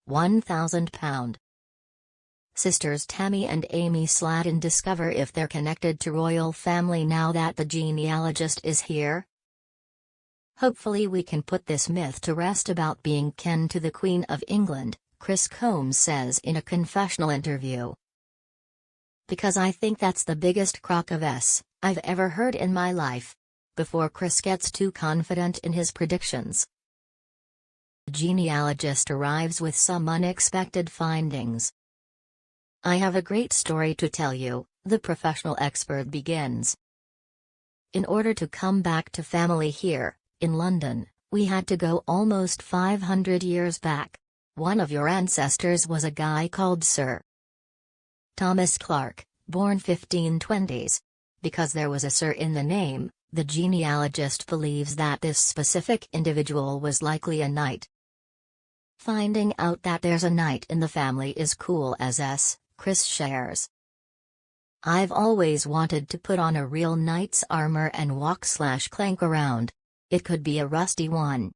£1,000. Sisters Tammy and Amy Slaton discover if they're connected to royal family now that the genealogist is here. Hopefully we can put this myth to rest about being kin to the Queen of England, Chris Combs says in a confessional interview. Because I think that's the biggest crock of S I've ever heard in my life. Before Chris gets too confident in his predictions. The genealogist arrives with some unexpected findings. I have a great story to tell you, the professional expert begins. In order to come back to family here, in London, we had to go almost 500 years back. One of your ancestors was a guy called Sir Thomas Clarke, born 1520s. Because there was a Sir in the name, the genealogist believes that this specific individual was likely a knight. Finding out that there's a knight in the family is cool as S, Chris shares. I've always wanted to put on a real knight's armor and walk/clank around. It could be a rusty one.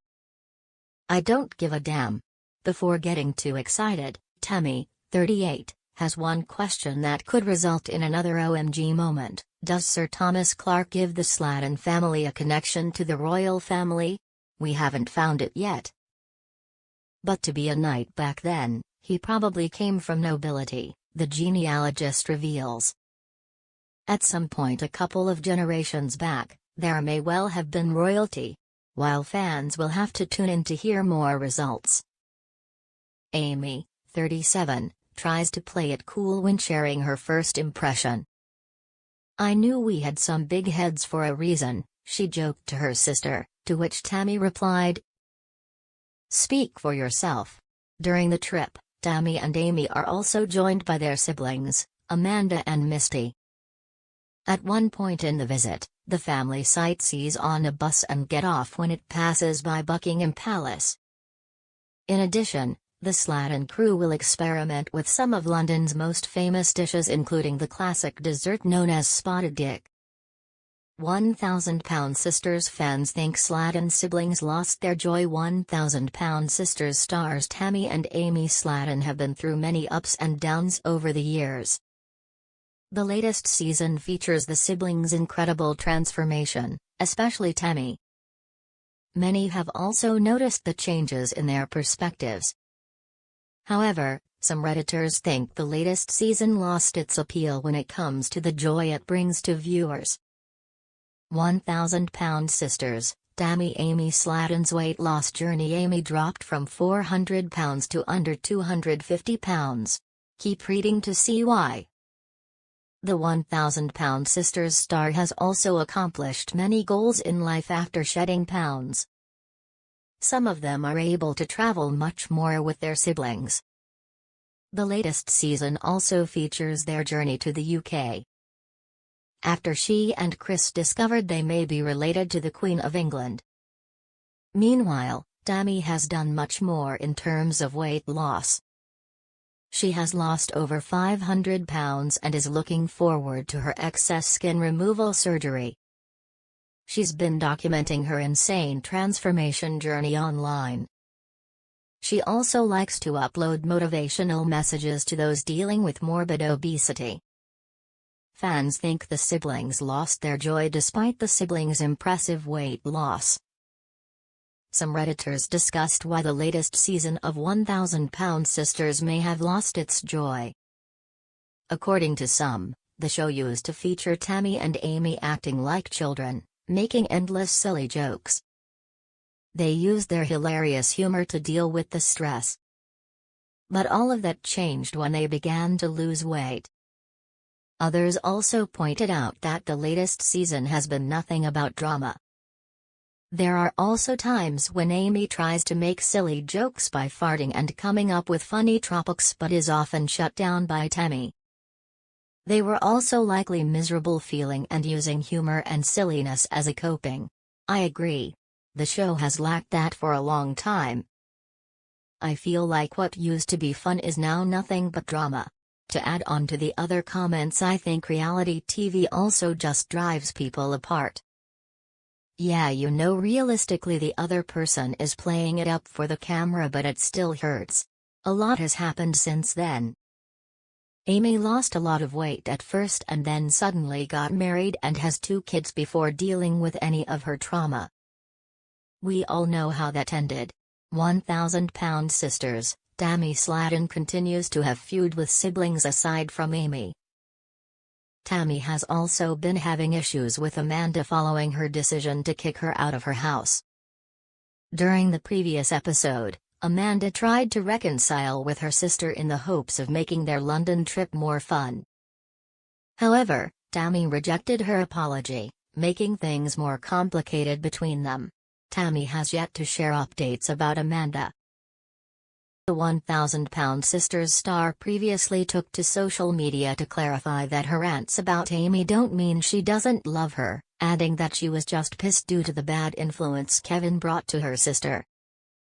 I don't give a damn. Before getting too excited, Tammy, 38, has one question that could result in another OMG moment. Does Sir Thomas Clarke give the Slaton family a connection to the royal family? We haven't found it yet. But to be a knight back then, he probably came from nobility, the genealogist reveals. At some point a couple of generations back, there may well have been royalty. While fans will have to tune in to hear more results. Amy, 37, tries to play it cool when sharing her first impression. I knew we had some big heads for a reason, she joked to her sister, to which Tammy replied, "Speak for yourself." During the trip, Tammy and Amy are also joined by their siblings, Amanda and Misty. At one point in the visit, the family sightsees on a bus and get off when it passes by Buckingham Palace. In addition, the Slaton crew will experiment with some of London's most famous dishes, including the classic dessert known as spotted dick. £1,000 Sisters fans think Slaton siblings lost their joy. £1,000 Sisters stars Tammy and Amy Slaton have been through many ups and downs over the years. The latest season features the siblings' incredible transformation, especially Tammy. Many have also noticed the changes in their perspectives. However, some Redditors think the latest season lost its appeal when it comes to the joy it brings to viewers. £1,000 Sisters, Tammy Amy Slaton's weight loss journey. Amy dropped from £400 to under £250. Keep reading to see why. The £1,000 Sisters star has also accomplished many goals in life after shedding pounds. Some of them are able to travel much more with their siblings. The latest season also features their journey to the UK. After she and Chris discovered they may be related to the Queen of England. Meanwhile, Tammy has done much more in terms of weight loss. She has lost over £500 and is looking forward to her excess skin removal surgery. She's been documenting her insane transformation journey online. She also likes to upload motivational messages to those dealing with morbid obesity. Fans think the siblings lost their joy despite the siblings' impressive weight loss. Some Redditors discussed why the latest season of £1,000 Sisters may have lost its joy. According to some, the show used to feature Tammy and Amy acting like children, making endless silly jokes. They used their hilarious humor to deal with the stress. But all of that changed when they began to lose weight. Others also pointed out that the latest season has been nothing about drama. There are also times when Amy tries to make silly jokes by farting and coming up with funny tropics but is often shut down by Tammy. They were also likely miserable feeling and using humor and silliness as a coping. I agree. The show has lacked that for a long time. I feel like what used to be fun is now nothing but drama. To add on to the other comments, I think reality TV also just drives people apart. Yeah, you know, realistically the other person is playing it up for the camera, but it still hurts. A lot has happened since then. Amy lost a lot of weight at first and then suddenly got married and has 2 kids before dealing with any of her trauma. We all know how that ended. 1,000-pound sisters, Tammy Slaton continues to have feud with siblings aside from Amy. Tammy has also been having issues with Amanda following her decision to kick her out of her house. During the previous episode, Amanda tried to reconcile with her sister in the hopes of making their London trip more fun. However, Tammy rejected her apology, making things more complicated between them. Tammy has yet to share updates about Amanda. The 1,000-pound sisters star previously took to social media to clarify that her rants about Amy don't mean she doesn't love her, adding that she was just pissed due to the bad influence Kevin brought to her sister.